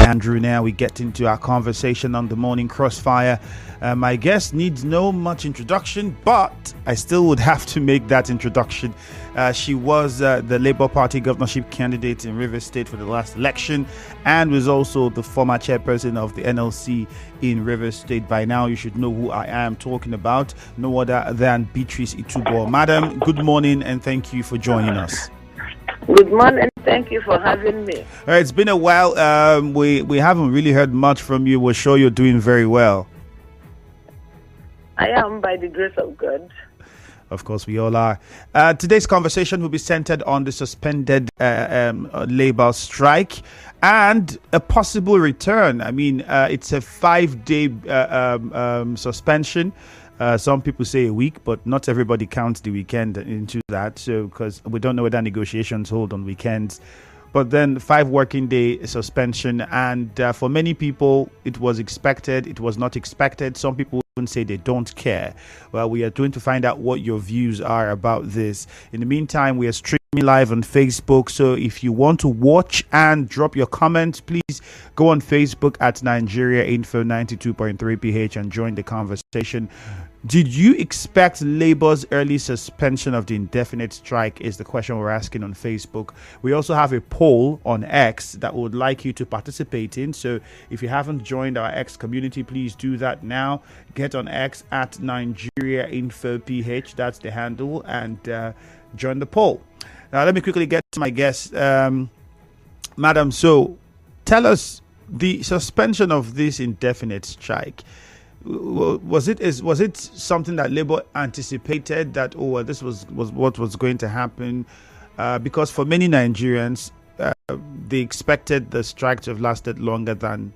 Andrew. Now we get into our conversation on the morning crossfire. My guest needs no much introduction, but I still would have to make that introduction. She was the Labour Party governorship candidate in Rivers State for the last election and was also the former chairperson of the NLC in Rivers State. By now, you should know who I am talking about. No other than Beatrice Itubo. Madam, good morning and thank you for joining us. Good morning. Thank you for having me. It's been a while. We haven't really heard much from you. We're sure you're doing very well. I am, by the grace of God. Of course, we all are. Today's conversation will be centered on the suspended Labour strike and a possible return. I mean, it's a 5-day suspension. Some people say a week, but not everybody counts the weekend into that. So, because we don't know whether negotiations hold on weekends. But then 5 working day suspension. And for many people, it was expected. It was not expected. Some people even say they don't care. Well, we are going to find out what your views are about this. In the meantime, we are streaming live on Facebook. So if you want to watch and drop your comments, please go on Facebook at Nigeria Info 92.3 PH and join the conversation. Did you expect Labour's early suspension of the indefinite strike is the question we're asking on Facebook. We also have a poll on X that we would like you to participate in. So if you haven't joined our X community, please do that now. Get on X at Nigeria Info PH. That's the handle, and join the poll. Now, let me quickly get to my guest. Madam, so tell us, the suspension of this indefinite strike, was it something that Labour anticipated that this was what was going to happen? Because for many Nigerians, they expected the strike to have lasted longer than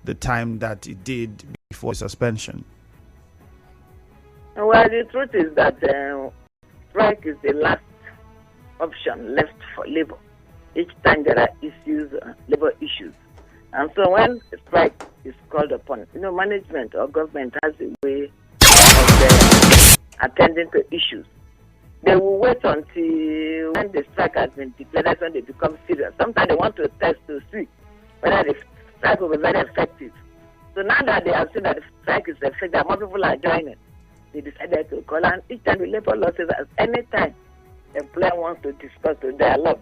the time that it did before suspension. Well, the truth is that strike is the last option left for Labour. Each time there are issues, Labour issues. And so when a strike is called upon, management or government has a way of attending to issues. They will wait until when the strike has been declared, that's when they become serious. Sometimes they want to test to see whether the strike will be very effective. So now that they have seen that the strike is effective, that more people are joining, they decided to call. And each time the Labour law says that any time the employer wants to discuss the dialogue,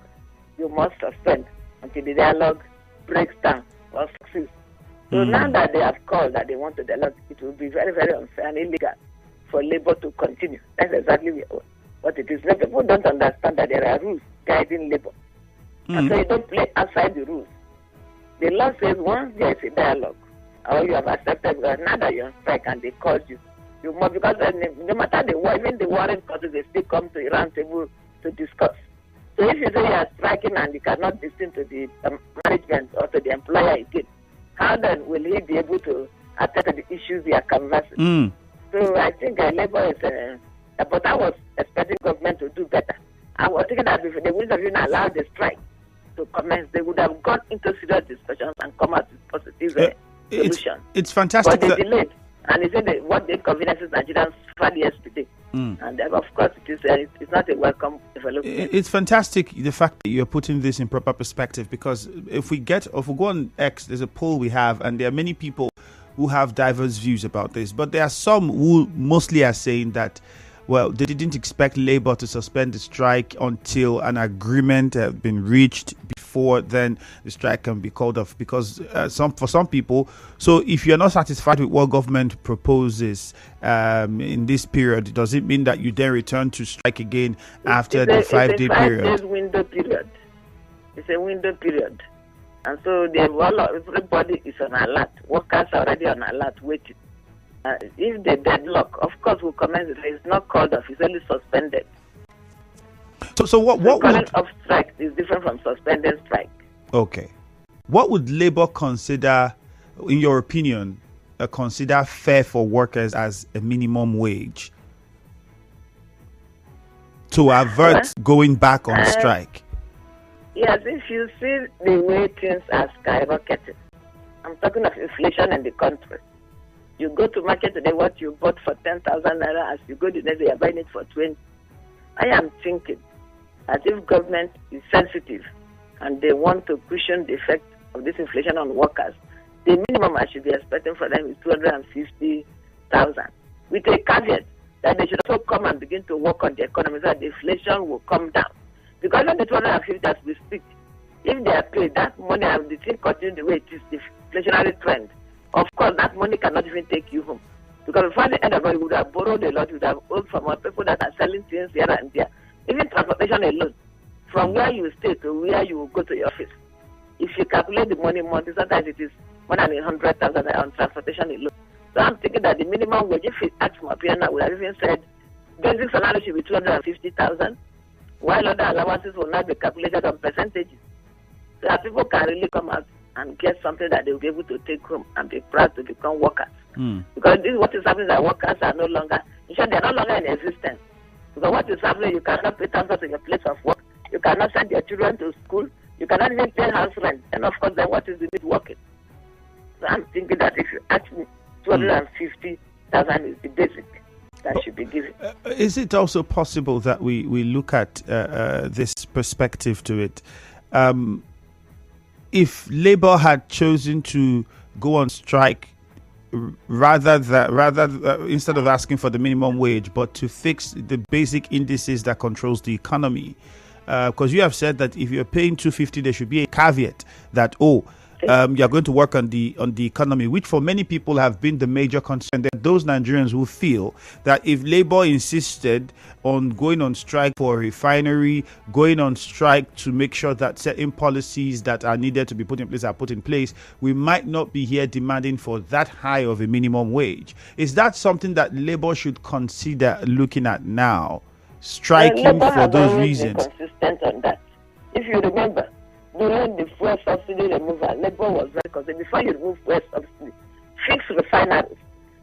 you must suspend until the dialogue breaks down or succeeds. So now that they have called that they want to dialogue, it will be very, very unfair and illegal for Labour to continue. That's exactly what it is. Now, people don't understand that there are rules guiding Labour. And so you don't play outside the rules. The law says once there is a dialogue, or you have accepted, now that you're on strike and they called you, you must, because no matter the war, even the warring countries, they still come to a round table to discuss. So if you say you are striking and you cannot listen to the management or to the employer again, how then will he be able to attend to the issues we are canvassing? So I think Labour is, but I was expecting government to do better. I was thinking that if they would have even allowed the strike to commence, they would have gone into serious discussions and come out with positive solutions. It's fantastic. But they delayed. And they said that what the inconveniences Nigerians suffered yesterday. And of course, it's not a welcome development. It's fantastic the fact that you're putting this in proper perspective, because if we go on X, there's a poll we have, and there are many people who have diverse views about this. But there are some who mostly are saying that, well, they didn't expect Labour to suspend the strike until an agreement had been reached. Before then, the strike can be called off, because for some people, so if you're not satisfied with what government proposes in this period, does it mean that you then return to strike again after the 5-day period? It's a 5 days window period. It's a window period. And so everybody is on alert. Workers are already on alert waiting. If the deadlock, of course, will commence. It's not called off. It's only suspended. So what calling off strike is different from suspending strike. Okay. What would Labour consider, in your opinion, consider fair for workers as a minimum wage to avert going back on strike? Yes, if you see the way things are skyrocketing, I'm talking of inflation in the country. You go to market today, what you bought for 10,000 naira, as you go the next day, you're buying it for 20. I am thinking that if government is sensitive and they want to cushion the effect of this inflation on workers, the minimum I should be expecting for them is 250,000, with a caveat that they should also come and begin to work on the economy so that the inflation will come down. Because when the 250 as we speak, if they are paid, that money and the thing continue the way it is, the inflationary trend, of course that money cannot even take you home. Because before the end of it, you would have borrowed a lot, you would have owed from people that are selling things here and there. Even transportation alone, from where you stay to where you will go to your office. If you calculate the money monthly, sometimes it is more than 100,000 on transportation alone. So I'm thinking that the minimum wage, if it acts from up here now, would have even said basic salary should be 250,000, while other allowances will not be calculated on percentages. So that people can really come out and get something that they will be able to take home and be proud to become workers. Because this is what is happening, that workers are no longer, in short, they are no longer in existence. Because what is happening, you cannot pay taxes in your place of work, you cannot send your children to school, you cannot even pay house rent, and of course, then what is the need working? So I'm thinking that if you ask me, 250,000 is the basic that should be given. Is it also possible that we look at this perspective to it? If Labour had chosen to go on strike rather instead of asking for the minimum wage, but to fix the basic indices that controls the economy, because you have said that if you're paying 250, there should be a caveat that you're going to work on the economy, which for many people have been the major concern. That those Nigerians who feel that if Labour insisted on going on strike for a refinery, going on strike to make sure that certain policies that are needed to be put in place are put in place, we might not be here demanding for that high of a minimum wage. Is that something that Labour should consider looking at now, striking for those reasons? Consistent on that. If you remember, during the fuel subsidy removal, Labour was very concerned. Before you remove fuel subsidy, fix refineries.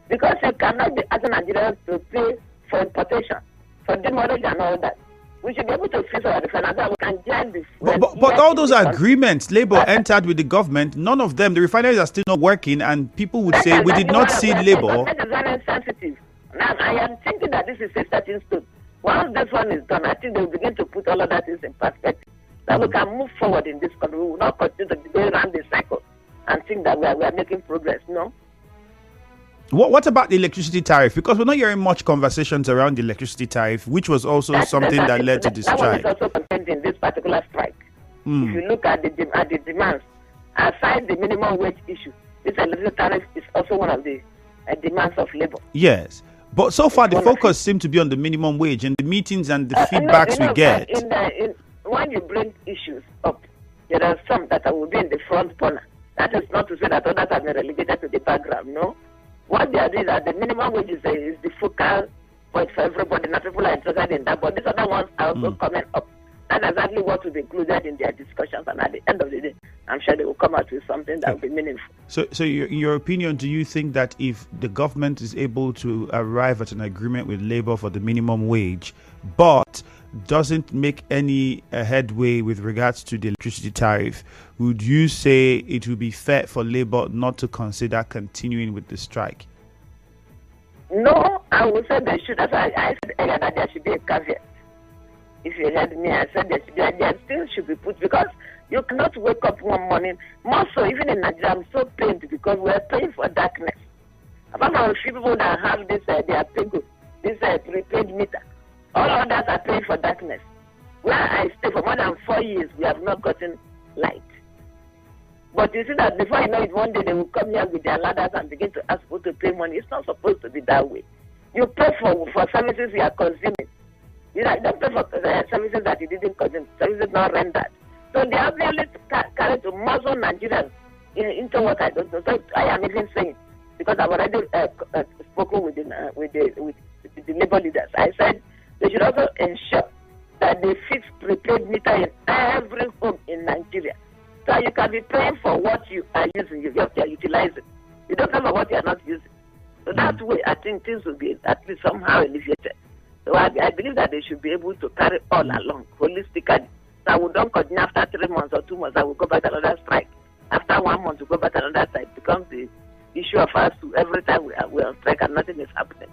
Because you cannot be asking Nigerians to pay for importation, for demolition and all that. We should be able to fix our refineries so we can join the fuel. But all those agreements Labour entered with the government, none of them, the refineries are still not working, and people would say, we did not see Labour. That is very sensitive. Now, I am thinking that this is a starting stone. Once this one is done, I think they will begin to put all of that in perspective. That we can move forward in this country. We will not continue to go around the cycle and think that we are making progress. No. What about the electricity tariff? Because we're not hearing much conversations around the electricity tariff, which was also something that led to the strike. That was also contained in this particular strike. If you look at the demands, aside the minimum wage issue, this electricity tariff is also one of the demands of Labour. Yes. But so far, the focus seems to be on the minimum wage and the meetings and the feedbacks we get. When you bring issues up, there are some that will be in the front corner. That is not to say that others have been relegated to the background, no. What they are doing is that the minimum wage is the focal point for everybody. Not people are interested in that, but these other ones are also coming up. That's exactly what will be included in their discussions, and at the end of the day, I'm sure they will come out with something that will be meaningful. So in your opinion, do you think that if the government is able to arrive at an agreement with Labour for the minimum wage, but doesn't make any headway with regards to the electricity tariff, would you say it would be fair for Labour not to consider continuing with the strike? No, I would say they should. As I said earlier, that there should be a caveat. If you heard me, I said there still should be put, because you cannot wake up one morning. More so, even in Nigeria, I'm so pained because we are paying for darkness. Apart from a few people that have this, they are paying this prepaid meter. All others are paying for darkness. Where I stay for more than 4 years, we have not gotten light. But you see that before you know it, one day they will come here with their ladders and begin to ask people to pay money. It's not supposed to be that way. You pay for services you are consuming. You don't pay for services that you didn't consume, services not rendered. So they are really carried to muzzle Nigerians into what I don't know. So I am even saying, because I've already spoken with the Labour leaders, I said they should also ensure that they fix prepaid meter in every home in Nigeria. So you can be paying for what you are using, you are utilizing. You don't pay for what you are not using. So that way, I think things will be at least somehow alleviated. So I believe that they should be able to carry all along, holistically. So we don't continue after 3 months or 2 months, I will go back to another strike. After 1 month, we go back to another strike. It becomes the issue of us to every time we are on strike and nothing is happening.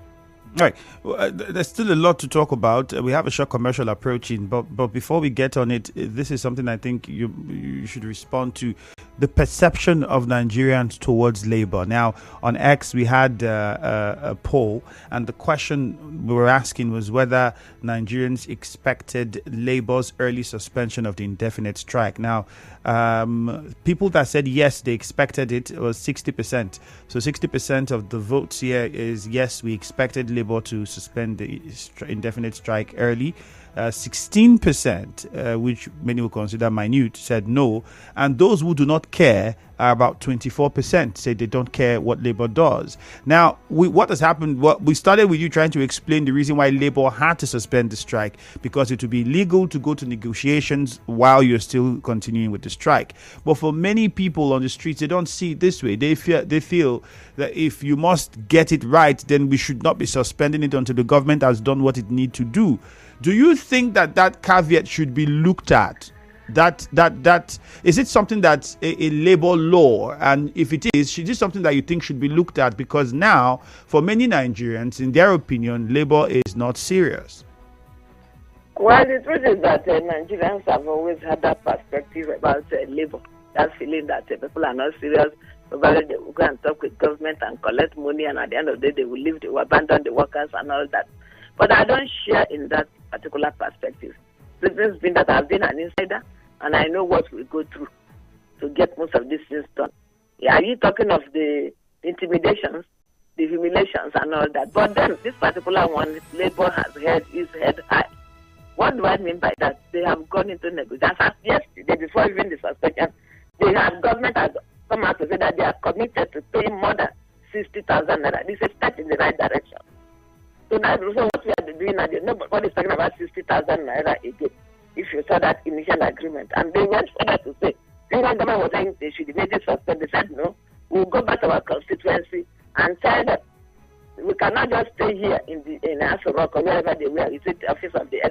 All right. Well, there's still a lot to talk about. We have a short commercial approaching, but before we get on it, this is something I think you should respond to. the perception of Nigerians towards labor. Now, on X, we had a poll, and the question we were asking was whether Nigerians expected labor's early suspension of the indefinite strike. Now, people that said yes, they expected it, was 60%. So 60% of the votes here is yes, we expected labor to suspend the indefinite strike early. 16%, which many will consider minute, said no. And those who do not care are about 24%, say they don't care what Labour does. Now, what has happened? Well, we started with you trying to explain the reason why Labour had to suspend the strike, because it would be illegal to go to negotiations while you're still continuing with the strike. But for many people on the streets, they don't see it this way. They feel that if you must get it right, then we should not be suspending it until the government has done what it needs to do. Do you think that caveat should be looked at? That is it something that's a labor law? And if it is it something that you think should be looked at? Because now, for many Nigerians, in their opinion, labor is not serious. Well, the truth is that Nigerians have always had that perspective about labor, that feeling that people are not serious. Provided they will go and talk with government and collect money, and at the end of the day, they will abandon the workers and all that. But I don't share in that particular perspective. The difference being that I've been an insider and I know what we go through to get most of these things done. Yeah, are you talking of the intimidations, the humiliations and all that? But then this particular one, Labour has his head high. What do I mean by that? They have gone into negotiations. As yesterday, before even the suspension, government has come out to say that they are committed to paying more than 60,000 naira. This is a step in the right direction. So that's also what we are doing now. Nobody is talking about 60,000 naira again, if you saw that initial agreement. And they went further to say, the government was saying they should immediately suspend. They said, no, we'll go back to our constituency and tell them we cannot just stay here in Aso Rock or wherever they were. It's the office of the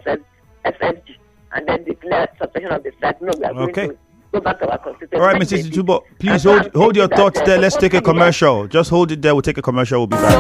SFG and then declare suspension of the strike. No, we are going to go back to our constituency. All right, Mrs. Itubo, please hold your thoughts there. Let's take a commercial. Just hold it there. We'll take a commercial. We'll be back.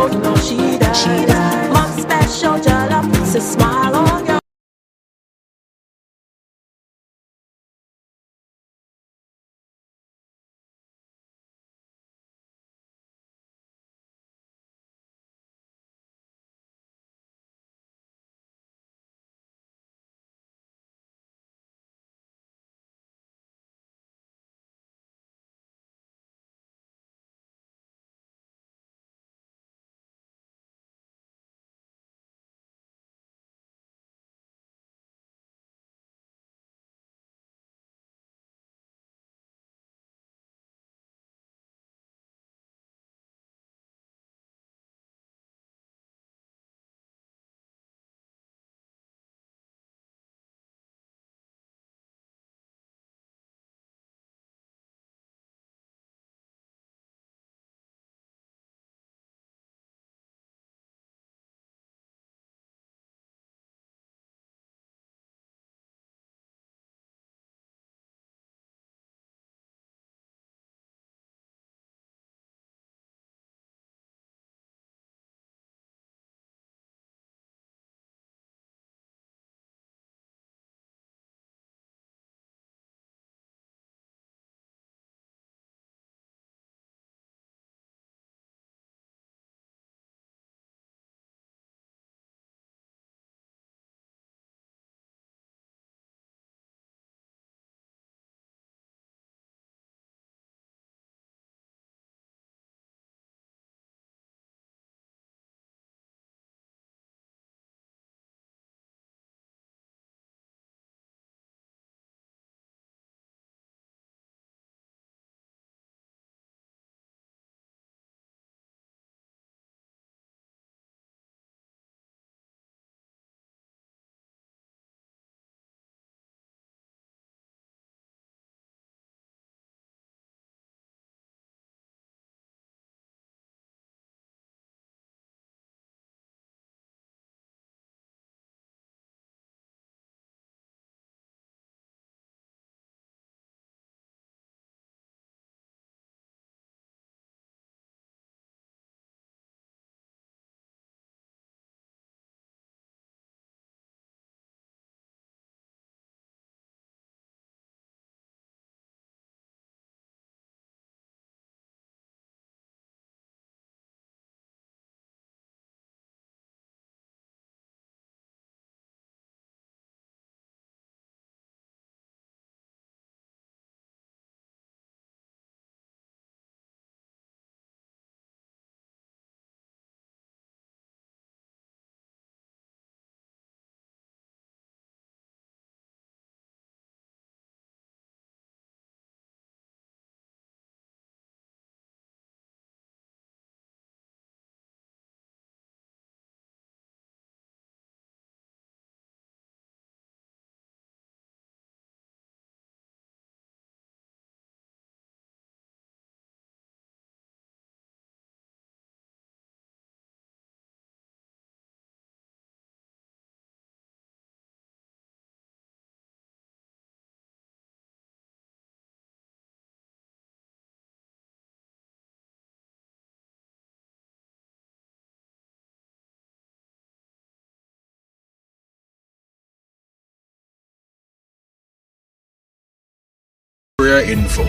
info.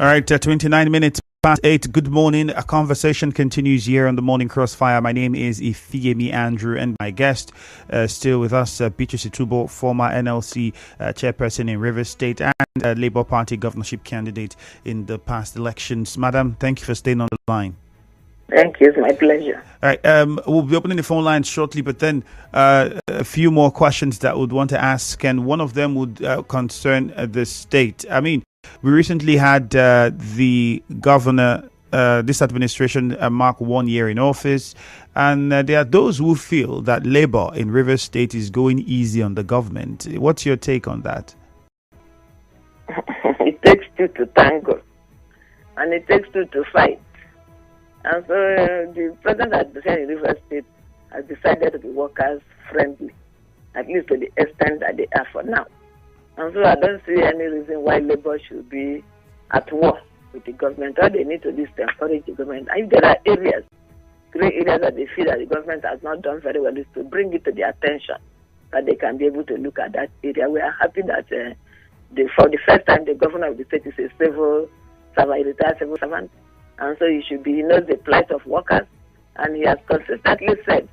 All right, 29 minutes past 8. Good morning. A conversation continues here on the Morning Crossfire. My name is Ifeyemi Andrew, and my guest still with us, Beatrice Itubo, former NLC chairperson in Rivers State and Labour Party governorship candidate in the past elections. Madam, thank you for staying on the line. Thank you. It's my pleasure. All right. We'll be opening the phone lines shortly, but then a few more questions that would want to ask, and one of them would concern the state. I mean, we recently had the governor, this administration, mark 1 year in office, and there are those who feel that Labour in Rivers State is going easy on the government. What's your take on that? It takes two to tango, and it takes two to fight. And so the present administration in Rivers State has decided to be workers friendly, at least to the extent that they are for now. And so I don't see any reason why Labour should be at war with the government. All they need to do is to encourage the government. And if there are areas, great areas that they feel that the government has not done very well, is to bring it to their attention, that they can be able to look at that area. We are happy that for the first time the governor of the state is a civil servant, a retired civil servant. And so he knows the plight of workers, and he has consistently said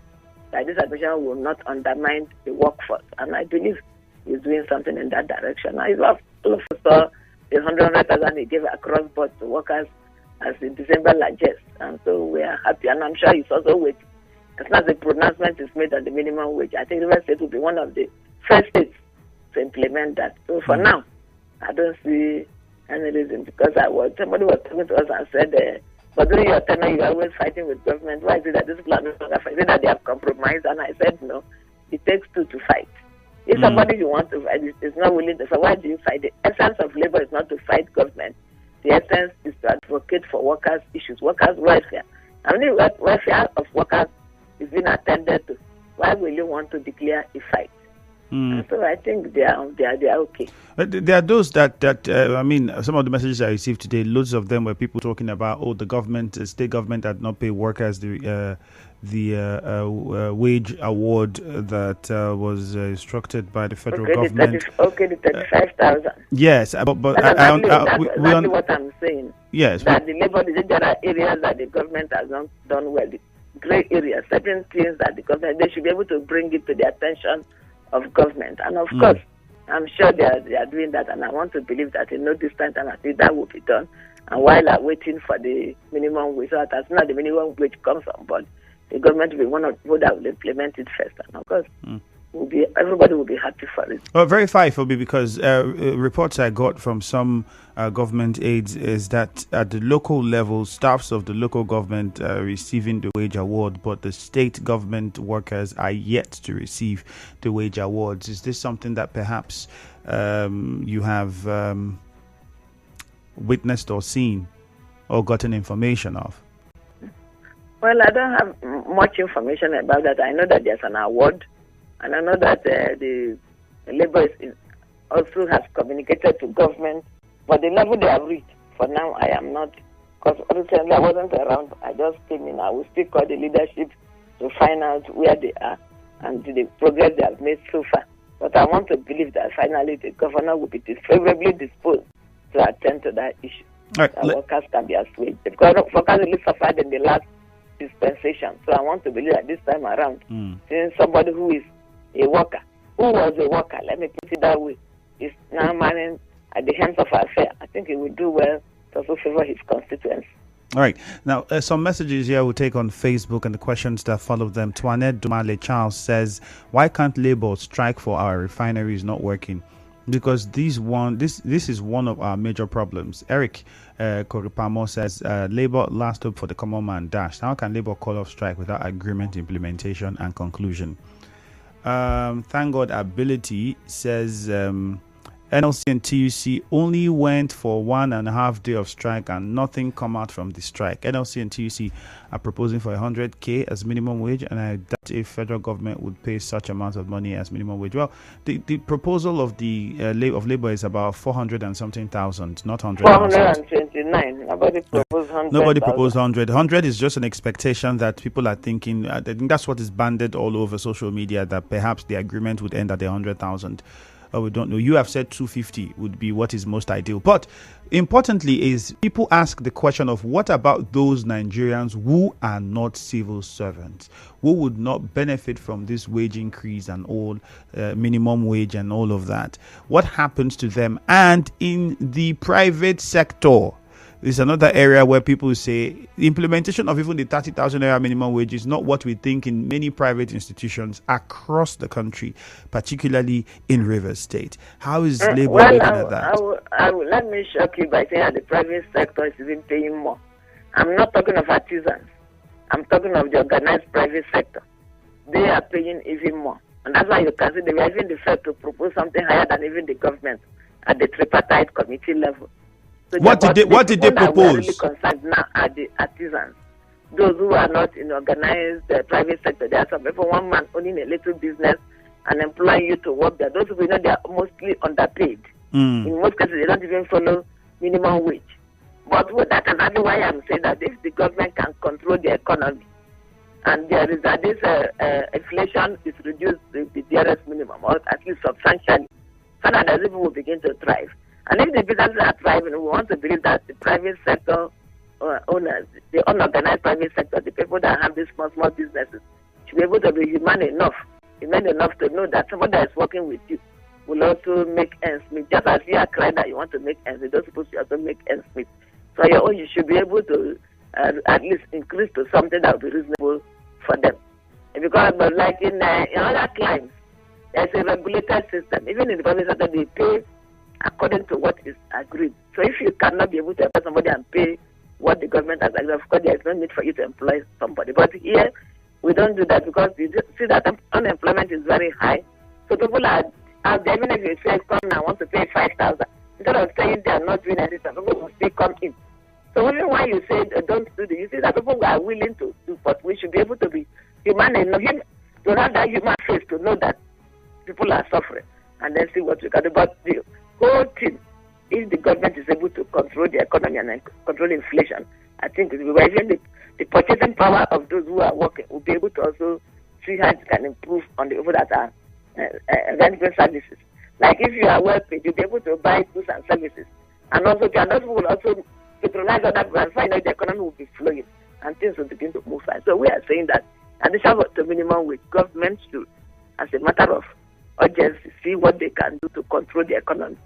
that this administration will not undermine the workforce. And I believe he's doing something in that direction. I love all of us saw the 100,000 he gave across board to workers as the December largest. And so we are happy, and I'm sure he's also waiting. As soon as the pronouncement is made on the minimum wage, I think River State will be one of the first states to implement that. So for now, I don't see any reason, because somebody was talking to us and said, but during your tenure, you're always fighting with government. Why is it that this people are no longer fighting? Is it that they have compromised? And I said, no, it takes two to fight. If somebody you want to fight is not willing to fight, why do you fight? The essence of labor is not to fight government. The essence is to advocate for workers' issues, workers' welfare. I mean, welfare of workers is being attended to. Why will you want to declare a fight? So I think they are okay. There are those that I mean, some of the messages I received today, loads of them were people talking about, the state government had not paid workers the wage award that was instructed by the federal government. The 35,000. Yes, but that's what I'm saying. Yes, that the labor, there are areas that the government has not done well. The grey areas, certain things that the government, they should be able to bring it to the attention of government. And of course, I'm sure they are doing that, and I want to believe that in no distant time, I think that will be done. And while I'm waiting for the minimum wage, so that as soon as the minimum wage comes on board, the government will be one of the people that will implement it first. And of course, everybody will be happy for it. Well, verify for me, because reports I got from some government aides is that at the local level, staffs of the local government are receiving the wage award, but the state government workers are yet to receive the wage awards. Is this something that perhaps you have witnessed or seen or gotten information of? Well, I don't have much information about that. I know that there's an award, and I know that the Labour also has communicated to government, but the level they have reached, for now, I am not, because recently I wasn't around. I just came in. I will still call the leadership to find out where they are and the progress they have made so far. But I want to believe that finally the governor will be favorably disposed to attend to that issue. Right. That workers can be assuaged. Because workers really suffered in the last dispensation. So I want to believe that this time around, since somebody who is a worker, who was a worker, let me put it that way, is now manning at the hands of our affair, I think he will do well to also favor his constituents. All right. Now, some messages here we'll take on Facebook and the questions that follow them. Tuanet Dumale Charles says, why can't Labour strike for our refineries not working? Because this is one of our major problems. Eric Koripamo says, Labour last hope for the common man dashed. How can Labour call off strike without agreement, implementation and conclusion? Thank God Ability says, NLC and TUC only went for 1.5 days of strike and nothing come out from the strike. NLC and TUC are proposing for 100K as minimum wage, and I doubt if federal government would pay such amount of money as minimum wage. Well, the proposal of the of Labour is about 400 and something thousand, not 100,000. 429. Nobody proposed 100. Nobody proposed 100. 100 is just an expectation that people are thinking. I think that's what is banded all over social media, that perhaps the agreement would end at the 100,000. we don't know. You have said 250 would be what is most ideal. But importantly is people ask the question of what about those Nigerians who are not civil servants, who would not benefit from this wage increase and all, minimum wage and all of that? What happens to them? And in the private sector, this is another area where people say the implementation of even the 30,000 naira minimum wage is not what we think in many private institutions across the country, particularly in Rivers State. How is Labour looking at that? Let me shock you by saying that the private sector is even paying more. I'm not talking of artisans. I'm talking of the organized private sector. They are paying even more. And that's why you can see they were even decided to propose something higher than even the government at the tripartite committee level. So what did they propose? What really concerned now are the artisans, those who are not in organized private sector. There are some people, one man owning a little business and employing you to work there. Those people, they are mostly underpaid. In most cases, they don't even follow minimum wage. But that is exactly why I'm saying that if the government can control the economy and there is this inflation is reduced to the dearest minimum, or at least substantially, so that the people will begin to thrive. And if the businesses are thriving, we want to believe that the private sector owners, the unorganized private sector, the people that have these small businesses, should be able to be humane enough to know that somebody that is working with you will also make ends meet. Just as you are crying that you want to make ends meet, those people should also make ends meet. So your own, you should be able to at least increase to something that will be reasonable for them. And because, like in other clients, there's a regulated system. Even in the private sector, they pay according to what is agreed. So if you cannot be able to employ somebody and pay what the government has agreed, of course there is no need for you to employ somebody. But here, we don't do that because you see that unemployment is very high. So people are there, even if you say come now, want to pay 5,000, instead of saying they are not doing anything, people will still come in. So even when you say don't do this, you see that people are willing to do, but we should be able to be human enough to have that human face to know that people are suffering and then see what we can do. But the whole thing, if the government is able to control the economy and control inflation, I think it will be even the purchasing power of those who are working will be able to also see how it can improve on the people that are renting services. Like if you are well paid, you'll be able to buy goods and services. And also, those people will also patronize other people and find out the economy will be flowing and things will begin to move fast. So we are saying that addition to minimum wage, government should, as a matter of urgency, see what they can do to control the economy.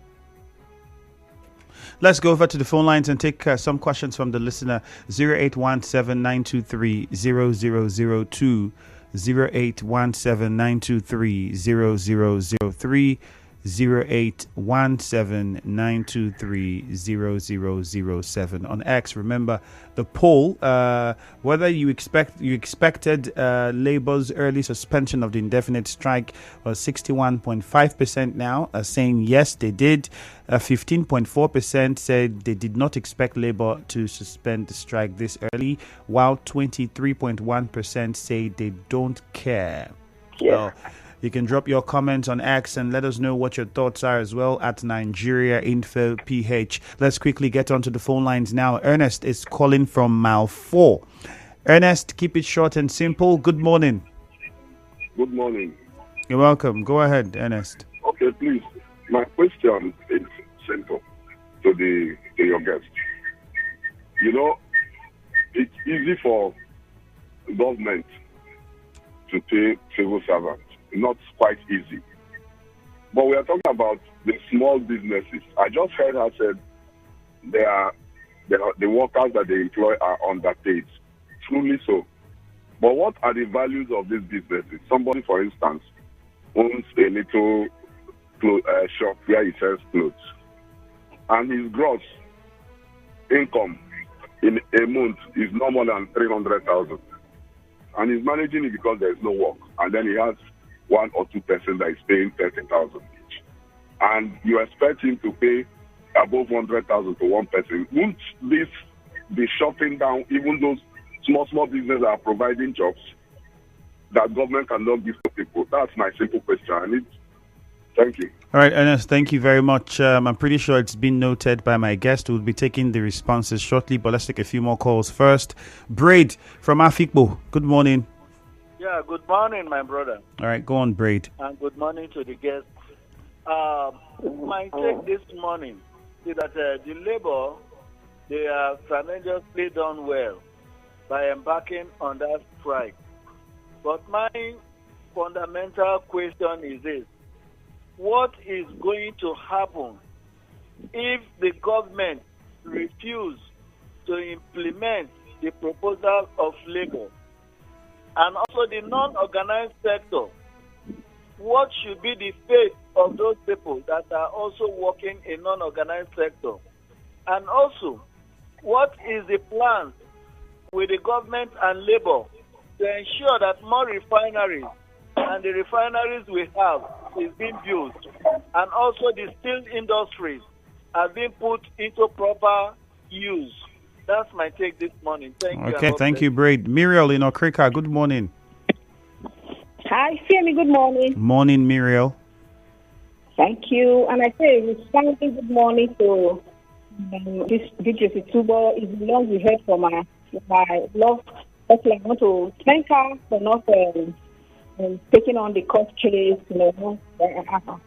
Let's go over to the phone lines and take some questions from the listener. 0817-923-0002, 0817-923-0003, 0817-923-0007. On X, remember the poll, whether you expected Labour's early suspension of the indefinite strike was 61.5% now, saying yes, they did. 15.4% said they did not expect Labour to suspend the strike this early, while 23.1% say they don't care. Yeah. You can drop your comments on X and let us know what your thoughts are as well at Nigeria Info PH. Let's quickly get onto the phone lines now. Ernest is calling from Mile 4. Ernest, keep it short and simple. Good morning. Good morning. You're welcome. Go ahead, Ernest. Okay, please. My question is simple to your guest. You know, it's easy for government to pay civil servants. Not quite easy. But we are talking about the small businesses. I just heard her said the workers that they employ are underpaid. Truly so. But what are the values of these businesses? Somebody, for instance, owns a little shop where he sells clothes. And his gross income in a month is no more than 300,000. And he's managing it because there is no work. And then he has one or two person that is paying 30,000 each. And you expect him to pay above 100,000 to one person. Won't this be shutting down even those small businesses that are providing jobs that government cannot give to people? That's my simple question. Thank you. All right, Ernest, thank you very much. I'm pretty sure it's been noted by my guest. We'll be taking the responses shortly, but let's take a few more calls first. Braid from Afikpo. Good morning. Yeah, good morning, my brother. All right, go on, Braid. And good morning to the guests. My take this morning is that the labor, they have tremendously done well by embarking on that strike. But my fundamental question is this: what is going to happen if the government refuse to implement the proposal of labor? And also the non-organized sector, what should be the fate of those people that are also working in non-organized sector? And also, what is the plan with the government and labor to ensure that more refineries and the refineries we have is being built, and also the steel industries are being put into proper use? That's my take this morning. Thank you. Okay, thank you, Braid. Muriel in Okrika, good morning. Hi, Femi, good morning. Morning, Muriel. Thank you. And I say resounding good morning to this Beatrice Itubo. It's long we heard from my love. I want to thank her for not taking on the court case,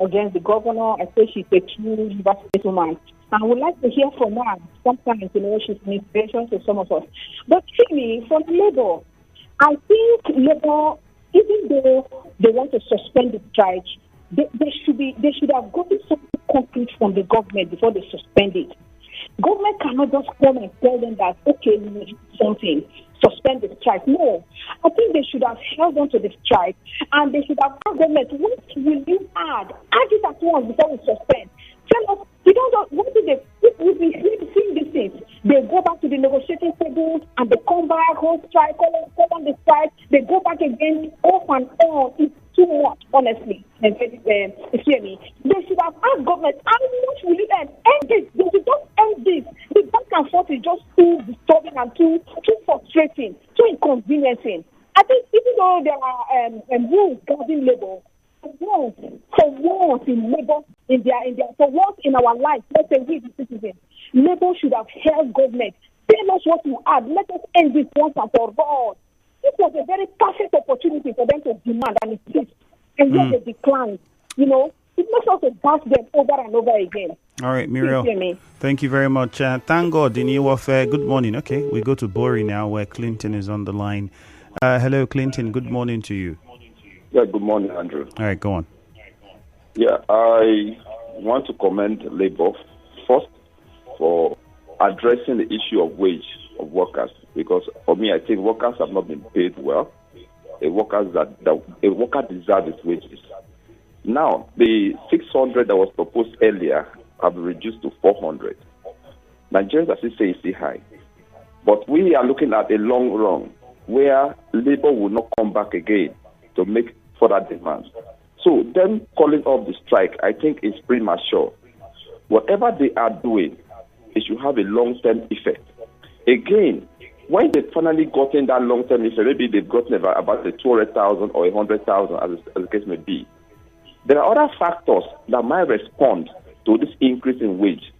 against the governor. I say she's a true university woman. I would like to hear from her. Sometimes, she's an inspiration to some of us. But Femi, for Labour, I think Labour, even though they want to suspend the strike, they should have gotten something concrete from the government before they suspend it. Government cannot just come and tell them that, okay, we need something, suspend the strike. No, I think they should have held on to the strike, and they should have asked government, what will you add? Add it at once before we suspend. Tell us, we don't know, what do they, we've been seeing these things. They go back to the negotiating table, and they come back, hold strike, call on the strike, they go back again, off and on. It's too much, honestly. Excuse me. They should have asked government, how much will you end this? They should just end this. The back and forth is just too disturbing and too frustrating, too inconveniencing. I think even though there are rules governing labor, for once in labor, for once in our life, let's say we the citizens, labor should have held government. Tell us what you add. Let us end this once and for all. This was a very perfect opportunity for them to demand and insist, and yet they declined. It makes us to bash them over and over again. All right, Muriel. Thank you very much. Thank God in your warfare. Good morning. Okay, we go to Bori now, where Clinton is on the line. Hello, Clinton. Good morning to you. Yeah, good morning, Andrew. All right, go on. Yeah, I want to commend Labour first for addressing the issue of wage of workers, because for me, I think workers have not been paid well. A worker deserves his wages. Now, the 600 that was proposed earlier have been reduced to 400. Nigerians, as you say, is still high. But we are looking at a long run where Labour will not come back again to make further demands. So them calling off the strike, I think, is premature. Whatever they are doing, it should have a long-term effect. Again, when they finally gotten that long-term effect, maybe they've gotten about the 200,000 or 100,000, as the case may be. There are other factors that might respond to this increase in wage.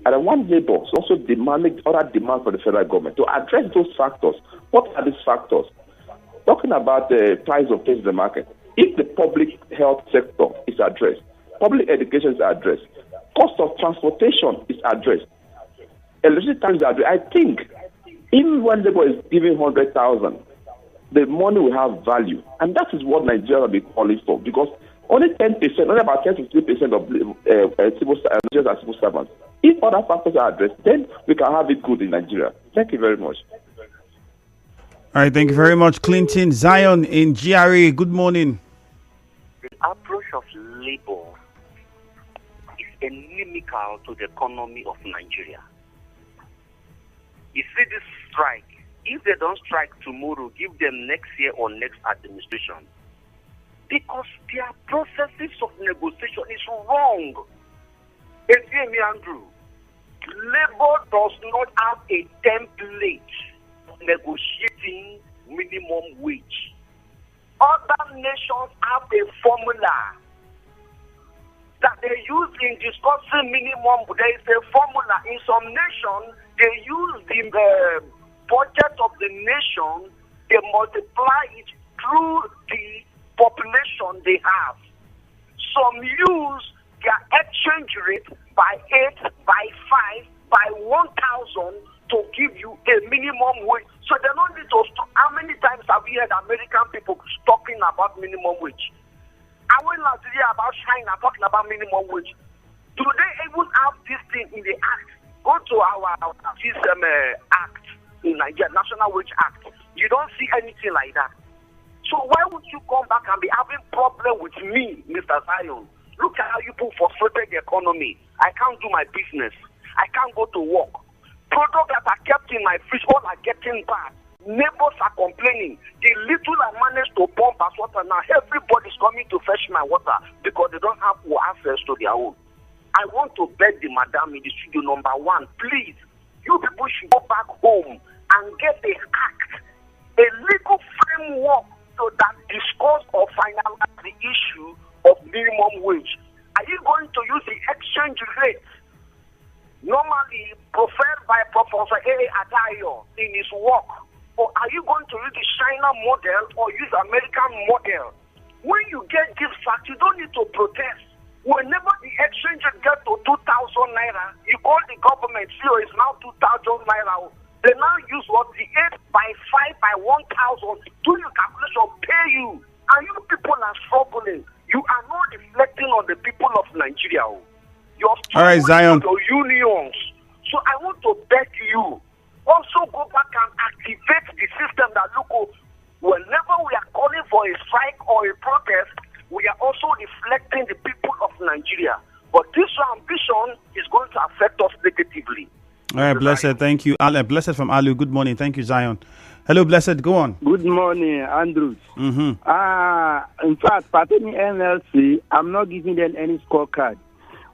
And I want Labour to also demanding other demands for the federal government to address those factors. What are these factors? Talking about the price of things in the market, if the public health sector is addressed, public education is addressed, cost of transportation is addressed, electricity tax is addressed, I think even when Labour is giving 100,000, the money will have value. And that is what Nigeria will be calling for, because only 10%, only about 10 to 3% of Nigerians are civil servants. If other factors are addressed, then we can have it good in Nigeria. Thank you very much. All right, thank you very much, Clinton. Zion in GRA, good morning. The approach of Labour is inimical to the economy of Nigeria. You see this strike, if they don't strike tomorrow, give them next year or next administration. Because their processes of negotiation is wrong. Hear me, Andrew. Labour does not have a template negotiating minimum wage. Other nations have a formula that they use in discussing minimum. There is a formula. In some nations, they use the budget of the nation, they multiply it through the population they have. Some use their exchange rate by 8, by 5, by 1,000 to give you a minimum wage. So they don't need to stop. How many times have we heard American people talking about minimum wage? I went last year about China talking about minimum wage. Do they even have this thing in the act? Go to our system act in Nigeria, National Wage Act. You don't see anything like that. So why would you come back and be having problem with me, Mr. Zion? Look at how you put frustrated the economy. I can't do my business. I can't go to work. Products that are kept in my fridge, all are getting bad. Neighbors are complaining. The little I managed to pump as water now, everybody's coming to fetch my water because they don't have access to their own. I want to beg the madam in the studio, number one, please, you people should go back home and get a act, a legal framework so that discuss or finalize the issue of minimum wage. Are you going to use the exchange rate normally preferred by Professor A. Adayo in his work? Or are you going to use the China model or use American model? When you get this fact, you don't need to protest. Whenever the exchange rate gets to 2,000 naira, you call the government, so it's now 2,000 naira. They now use what the 8 by 5 by 1,000, do your calculation, pay you. And you people are struggling. You are not reflecting on the people of Nigeria. You're all right, Zion. Your unions. So I want to beg you, also go back and activate the system that look, whenever we are calling for a strike or a protest, we are also reflecting the people of Nigeria. But this ambition is going to affect us negatively. All right, Blessed, thank you. Blessed from Alu, good morning. Thank you, Zion. Hello, Blessed, go on. Good morning, Andrews. In fact, pertaining NLC, I'm not giving them any scorecard.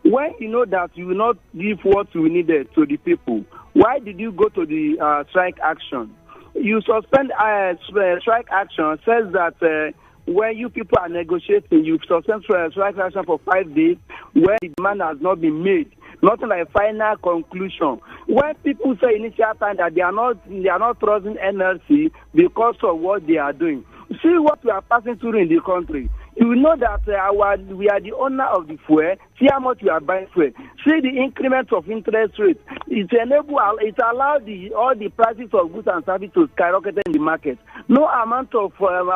When you know that you will not give what we needed to the people, why did you go to the strike action? You suspend strike action, says that when you people are negotiating, you suspend strike action for 5 days when the demand has not been made. Nothing like final conclusion. When people say initial time that they are not trusting NLC because of what they are doing. See what we are passing through in the country. You know that we are the owner of the fuel. See how much we are buying fuel. See the increment of interest rate. It allows all the prices of goods and services to skyrocket in the market. No amount of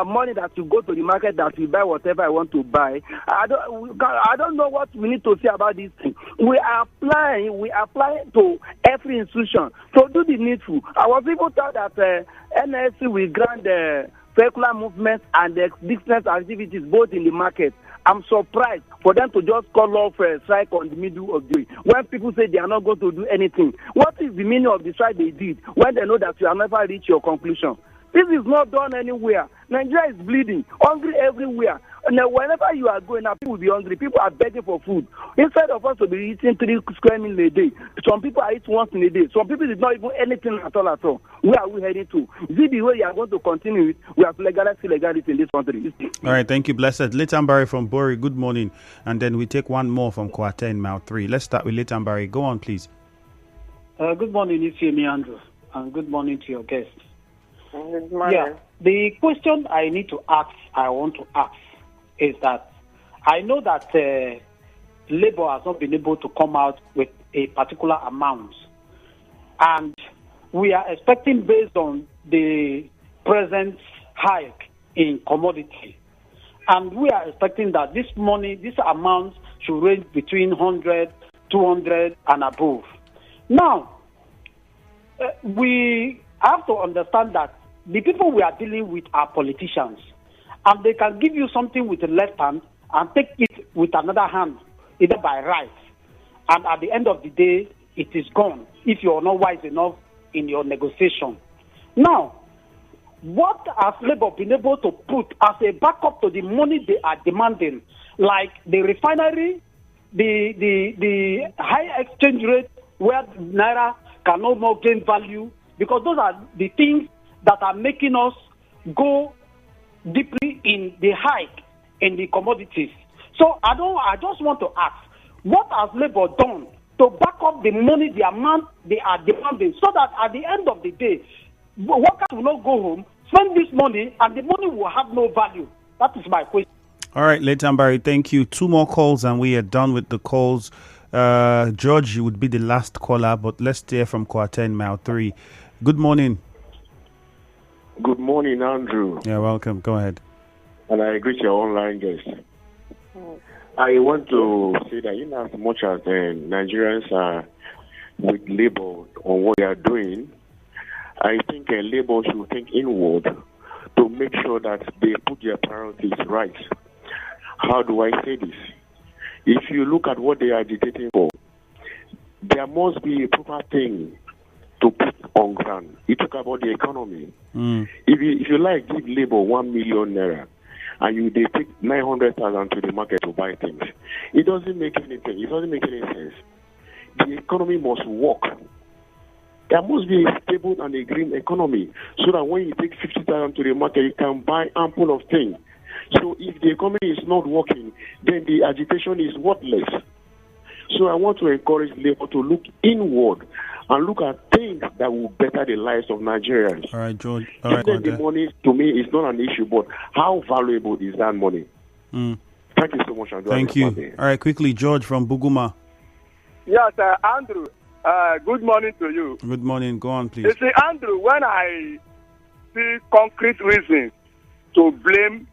money that you go to the market that you buy whatever I want to buy. I don't know what we need to say about this thing. We are applying to every institution to do the needful. I was even told that NSC will grant secular movements and business activities both in the market. I'm surprised for them to just call off a strike on the middle of the day when people say they are not going to do anything. What is the meaning of the strike they did when they know that you have never reached your conclusion? This is not done anywhere. Nigeria is bleeding, hungry everywhere. And whenever you are going, people will be hungry. People are begging for food. Instead of us to be eating 3 square meals a day, some people are eating once in a day. Some people did not even anything at all. Where are we heading to? Is it the way you are going to continue it? We have legality in this country. All right, thank you, Blessed. Litambari from Bori, good morning. And then we take one more from Kwate in Mount 3. Let's start with Litambari. Go on, please. Good morning, Ifeami Andrew, and good morning to your guests. Good morning. Yeah, the question I want to ask, is that I know that Labour has not been able to come out with a particular amount, and we are expecting, based on the present hike in commodity, and we are expecting that this amount should range between 100, 200 and above. Now, we have to understand that the people we are dealing with are politicians. And they can give you something with the left hand and take it with another hand, either by right. And at the end of the day, it is gone if you are not wise enough in your negotiation. Now, what has Labour been able to put as a backup to the money they are demanding, like the refinery, the high exchange rate where Naira can no more gain value, because those are the things that are making us go deeply in the hike in the commodities. So I just want to ask, what has Labour done to back up the money, the amount they are demanding, so that at the end of the day, workers will not go home, spend this money, and the money will have no value? That is my question. All right, Leighton Barry, thank you. 2 more calls and we are done with the calls. George, you would be the last caller, but let's hear from Quarter in Mile 3. Good morning. Good morning, Andrew. Yeah, welcome. Go ahead. And I greet your online guest. I want to say that in as much as Nigerians are with Labour on what they are doing, I think Labour should think inward to make sure that they put their priorities right. How do I say this? If you look at what they are agitating for, there must be a proper thing to put on ground. You talk about the economy. If you like, give Labour 1 million naira and they take 900,000 to the market to buy things. It doesn't make anything. It doesn't make any sense. The economy must work. There must be a stable and a green economy so that when you take 50,000 to the market, you can buy ample of things. So if the economy is not working, then the agitation is worthless. So I want to encourage Labour to look inward and look at things that will better the lives of Nigerians. All right, George. All right, the money, to me, is not an issue, but how valuable is that money? Thank you so much. Thank you. All right, quickly, George from Buguma. Yes, Andrew. Good morning to you. Good morning. Go on, please. You see, Andrew, when I see concrete reasons to blame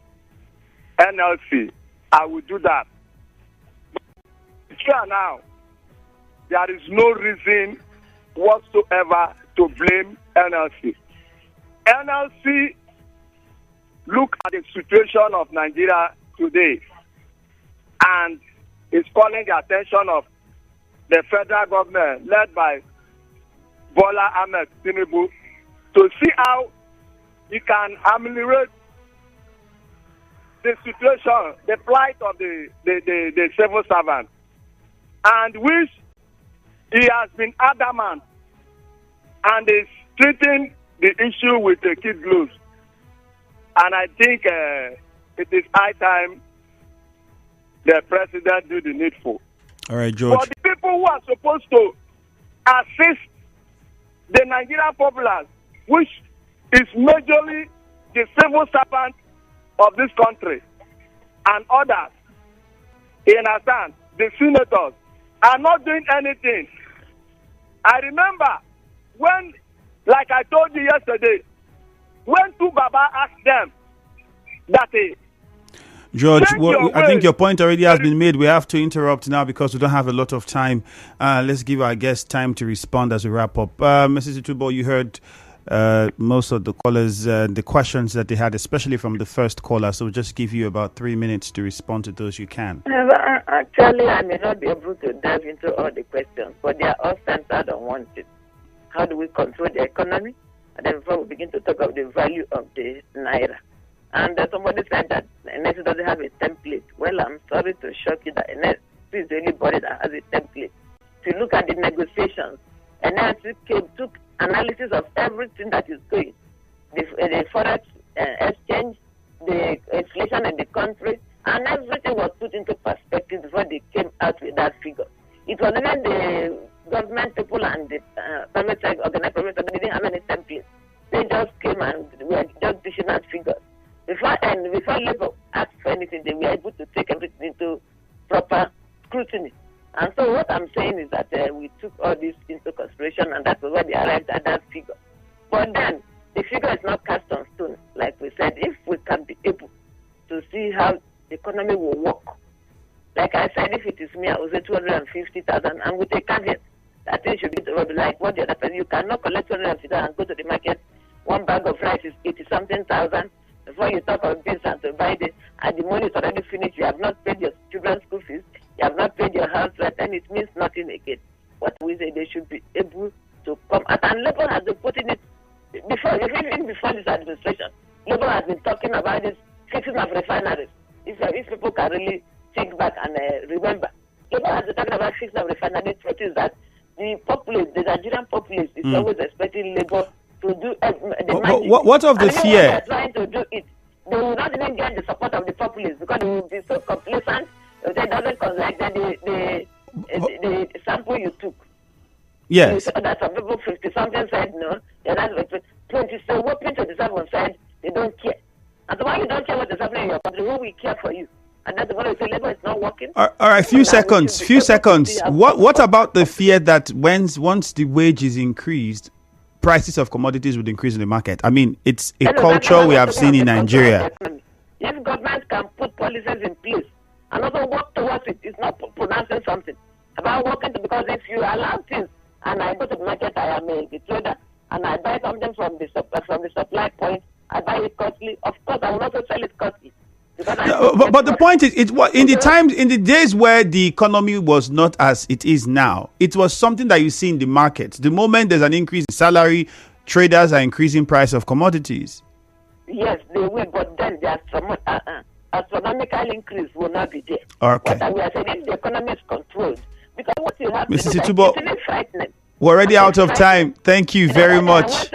NLC, I will do that. Sure, now, there is no reason whatsoever to blame NLC. NLC look at the situation of Nigeria today and is calling the attention of the federal government led by Bola Ahmed Tinubu to see how he can ameliorate the situation, the plight of the civil servant, and which he has been adamant and is treating the issue with the kid gloves. And I think it is high time the president do the needful. All right, George. For the people who are supposed to assist the Nigerian populace, which is majorly the civil servant of this country, and others, you understand, the senators, are not doing anything. I remember when, like I told you yesterday, when two Baba asked them that George, I think your point already has been made. We have to interrupt now because we don't have a lot of time. Let's give our guests time to respond as we wrap up. Mrs. Itubo, you heard most of the callers, the questions that they had, especially from the first caller. So we'll just give you about 3 minutes to respond to those you can. Actually, I may not be able to dive into all the questions, but they are all centered on one thing. How do we control the economy? And then before we begin to talk about the value of the Naira. And somebody said that NSC doesn't have a template. Well, I'm sorry to shock you that NSC is the only body that has a template. If you look at the negotiations, NSC took analysis of everything that is going. The forex exchange, the inflation in the country, and everything was put into perspective before they came out with that figure. It was even the government people and the private sector, organized private sector, they didn't have any templates. They just came and were just dishing out figures. Before Labour asked for anything, they were able to take everything into proper scrutiny. And so what I'm saying is that we took all this into consideration, and that's why they arrived at that figure. But then, the figure is not cast on stone. Like we said, if we can be able to see how the economy will work, like I said, if it is me, I would say 250,000, and with a caveat, that thing should be like what the other person. You cannot collect 250,000 and go to the market. One bag of rice is 80-something thousand. Before you talk of this and to buy this, and the money is already finished, you have not paid your children's school fees, you have not paid your house rent, and it means nothing again. What we say, they should be able to come out. And Labour has been putting it, even before this administration, Labour has been talking about this fixing of refineries. If people can really think back and remember, Labour has been talking about fixing of refineries. The truth is that the populace, the Nigerian populace, is always expecting Labour to do the magic. What of the fear? They are trying to do it. They will not even get the support of the populace because they will be so complacent. If they doesn't collect the sample you took. Yes. So that some people 50-something said no. The others 27 said they don't care. And so why you don't care what is happening in your country, who will care for you? And that's why the labor is not working. All right, few seconds. What about the fear that once the wage is increased, prices of commodities would increase in the market? I mean, it's a culture we have seen in Nigeria. If government can put policies in place and also work towards it, it's not pronouncing something about working, because if you allow things, and I go to the market, I am a trader, and I buy something from the supply point, I buy it costly. Of course, I will also sell it costly. But the point is, in the days where the economy was not as it is now, it was something that you see in the market. The moment there's an increase in salary, traders are increasing price of commodities. Yes, they will, but then the astronomical increase will not be there. Okay. What we are saying is the economy is controlled. Because what you have Mrs. to do, Itubo, it's really frightening. We're already out of time. Thank you very much.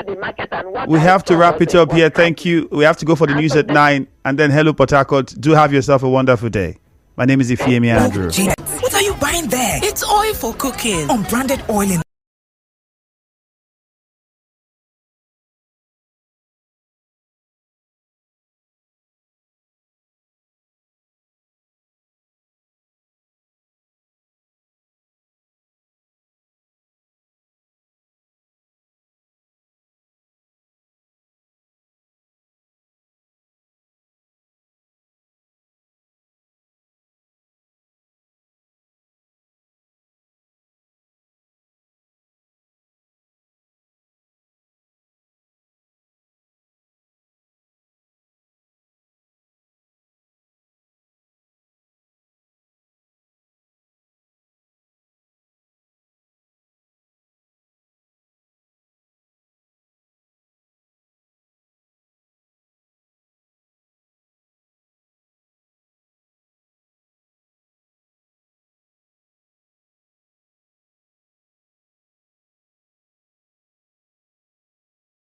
We have to wrap it up here. Thank you. We have to go for the news at 9, and then hello, Port Harcourt. Do have yourself a wonderful day. My name is Ifeemi Andrew. What are you buying there? It's oil for cooking. Unbranded oil in